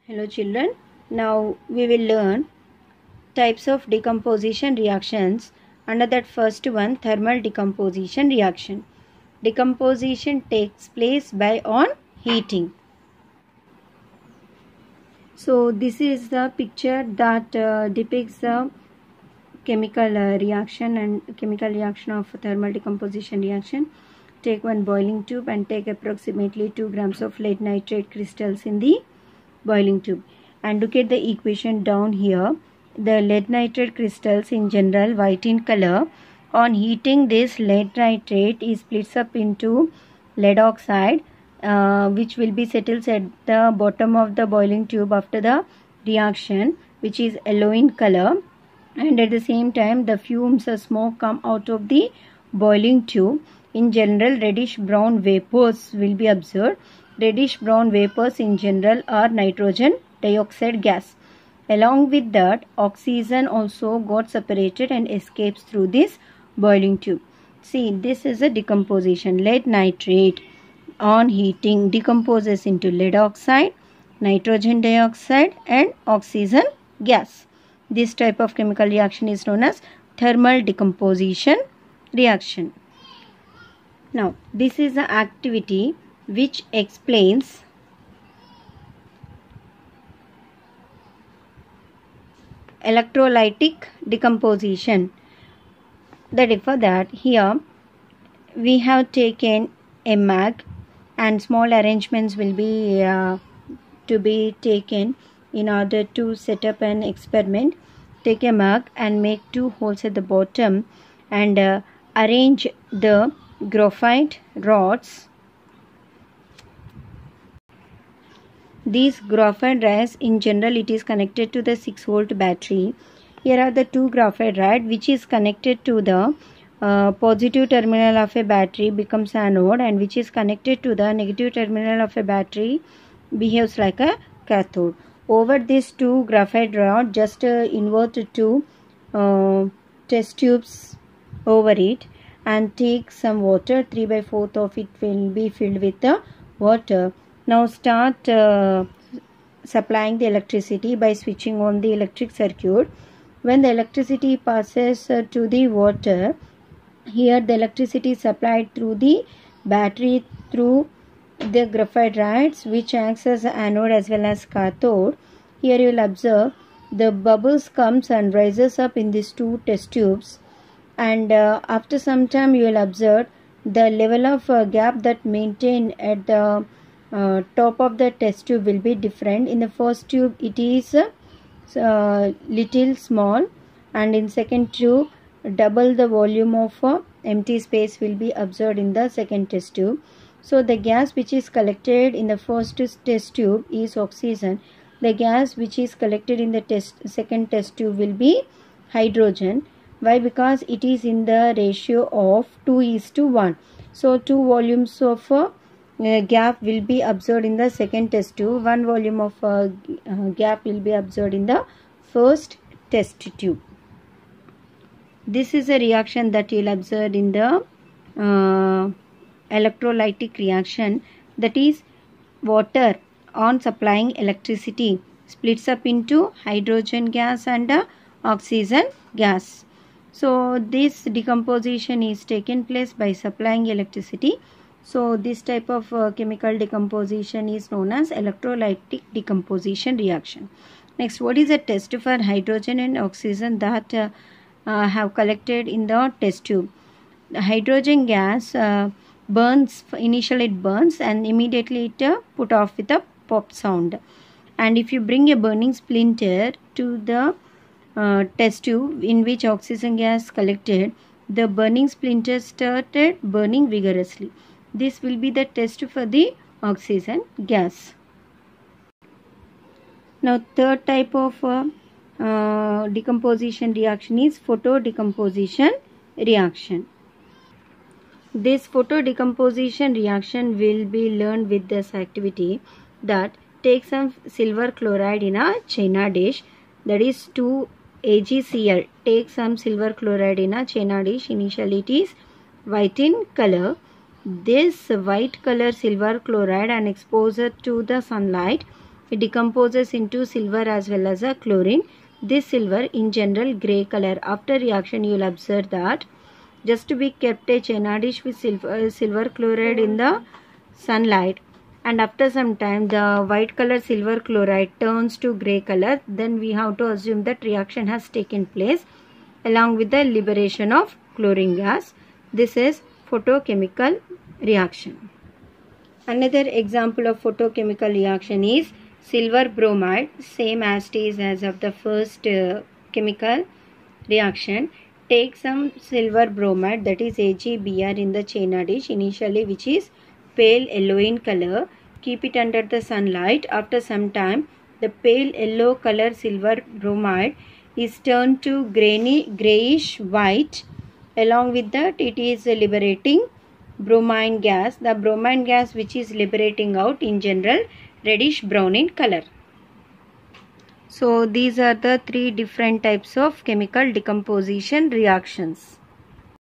Hello children, now we will learn types of decomposition reactions. Under that first one, thermal decomposition reaction. Decomposition takes place by on heating. So this is the picture that depicts the chemical reaction and chemical reaction of thermal decomposition reaction. Take one boiling tube and take approximately 2 grams of lead nitrate crystals in the boiling tube, and look at the equation down here. The lead nitrate crystals in general white in color. On heating, this lead nitrate is splits up into lead oxide, which will be settles at the bottom of the boiling tube after the reaction, which is yellow in color, and at the same time the fumes or smoke come out of the boiling tube. In general, reddish brown vapors will be observed. Reddish brown vapors in general are nitrogen dioxide gas. Along with that, oxygen also got separated and escapes through this boiling tube. See, this is a decomposition. Lead nitrate on heating decomposes into lead oxide, nitrogen dioxide and oxygen gas. This type of chemical reaction is known as thermal decomposition reaction. Now, this is the activity which explains electrolytic decomposition. That is for that here we have taken a mug, and small arrangements will be to be taken in order to set up an experiment. Take a mug and make 2 holes at the bottom and arrange the graphite rods. These graphite rods, in general, it is connected to the 6-volt battery. Here are the 2 graphite rods which is connected to the positive terminal of a battery becomes anode, and which is connected to the negative terminal of a battery behaves like a cathode. Over these 2 graphite rods, just invert 2 test tubes over it and take some water. 3/4 of it will be filled with the water. Now start supplying the electricity by switching on the electric circuit. When the electricity passes to the water, here the electricity is supplied through the battery through the graphite rods, which acts as anode as well as cathode. Here you will observe the bubbles comes and rises up in these 2 test tubes, and after some time you will observe the level of gap that maintained at the top of the test tube will be different. In the first tube it is little small, and in second tube double the volume of empty space will be observed in the second test tube. So the gas which is collected in the first test tube is oxygen. The gas which is collected in the second test tube will be hydrogen. Why? Because it is in the ratio of 2:1. So 2 volumes of gap will be observed in the second test tube. 1 volume of gap will be observed in the first test tube. This is a reaction that you will observe in the electrolytic reaction. That is, water on supplying electricity splits up into hydrogen gas and oxygen gas. So this decomposition is taken place by supplying electricity. So this type of chemical decomposition is known as electrolytic decomposition reaction. Next, what is a test for hydrogen and oxygen that have collected in the test tube? The hydrogen gas burns. Initially it burns and immediately it put off with a pop sound. And if you bring a burning splinter to the test tube in which oxygen gas collected, the burning splinter started burning vigorously. This will be the test for the oxygen gas. Now third type of decomposition reaction is photo decomposition reaction. This photo decomposition reaction will be learned with this activity. That take some silver chloride in a china dish, that is 2 AgCl. Take some silver chloride in a china dish. Initially it is white in color. This white color silver chloride and exposure to the sunlight it decomposes into silver as well as a chlorine. This silver in general grey color. After reaction you will observe that just we kept a china dish with silver chloride in the sunlight, and after some time the white color silver chloride turns to grey color. Then we have to assume that reaction has taken place along with the liberation of chlorine gas. This is photochemical reaction. Another example of photochemical reaction is silver bromide, same as it is as of the first chemical reaction. Take some silver bromide, that is AgBr, in the china dish initially, which is pale yellow in color. Keep it under the sunlight. After some time the pale yellow color silver bromide is turned to grayish white. Along with that it is liberating bromine gas. The bromine gas which is liberating out in general reddish brown in color. So these are the three different types of chemical decomposition reactions.